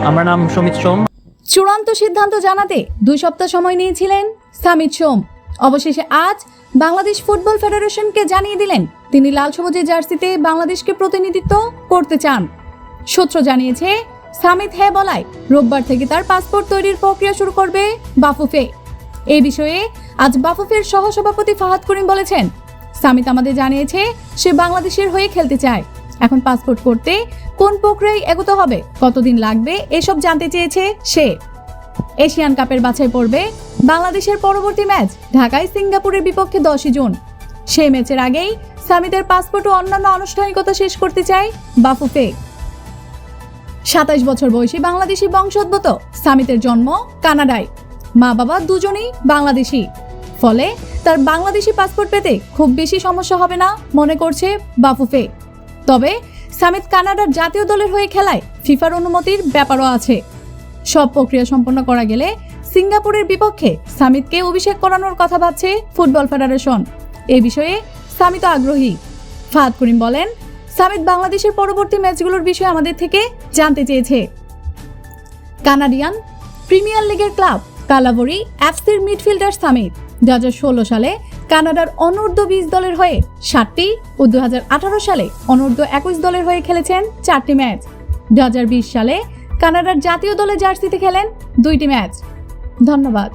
আমার নাম সমিত সোম। চূড়ান্ত সিদ্ধান্ত জানাতে 2 সপ্তাহ সময় নিয়েছিলেন সামিত সোম। অবশেষে আজ বাংলাদেশ ফুটবল ফেডারেশনকে জানিয়ে দিলেন তিনি লাল সবুজের জার্সিতে বাংলাদেশকে প্রতিনিধিত্ব করতে চান। সূত্র জানিয়েছে, সামিত হ্যাঁ বলায় রোববার থেকে তার পাসপোর্ট তৈরির প্রক্রিয়া শুরু করবে বাফুফে। এই বিষয়ে আজ বাফুফের সহসভাপতি ফাহাদ করিম বলেছেন, সামিত আমাদের জানিয়েছে সে বাংলাদেশের হয়ে খেলতে চায়। এখন পাসপোর্ট করতে কোন প্রক্রিয়ায় এগোতে হবে, কতদিন লাগবে, এসব জানতে চেয়েছে সে। এশিয়ান কাপের বাছাই পর্বে বাংলাদেশের পরবর্তী ম্যাচ ঢাকায় সিঙ্গাপুরের বিপক্ষে 10 জুন। সেই ম্যাচের আগেই সামিতের পাসপোর্ট ও অন্যান্য আনুষ্ঠানিকতা শেষ করতে চায় বাফুফে। 27 বছর বয়সী বাংলাদেশি বংশোদ্ভূত সামিতের জন্ম কানাডায়। মা বাবা দুজনেই বাংলাদেশি, ফলে তার বাংলাদেশি পাসপোর্ট পেতে খুব বেশি সমস্যা হবে না মনে করছে বাফুফে। তবে সামিত কানাডার জাতীয় দলের হয়ে খেলায় ফিফার অনুমতির ব্যাপারও আছে। সব প্রক্রিয়া সম্পন্ন করা গেলে সিঙ্গাপুরের বিপক্ষে সামিতকে অভিষেক করানোর কথা ভাবছে ফুটবল ফেডারেশন। এ বিষয়ে সামিত আগ্রহী। ফাহাদ করিম বলেন, সামিত বাংলাদেশের পরবর্তী ম্যাচগুলোর বিষয়ে আমাদের থেকে জানতে চেয়েছে। কানাডিয়ান প্রিমিয়ার লিগের ক্লাব কালাবরি এফসির মিডফিল্ডার সামিত 2016 সালে কানাডার অনূর্ধ্ব 20 দলের হয়ে 7টি ও 2018 সালে অনূর্ধ্ব 21 দলের হয়ে খেলেছেন 4টি ম্যাচ। 2020 সালে কানাডার জাতীয় দলে জার্সিতে খেলেন 2টি ম্যাচ। ধন্যবাদ।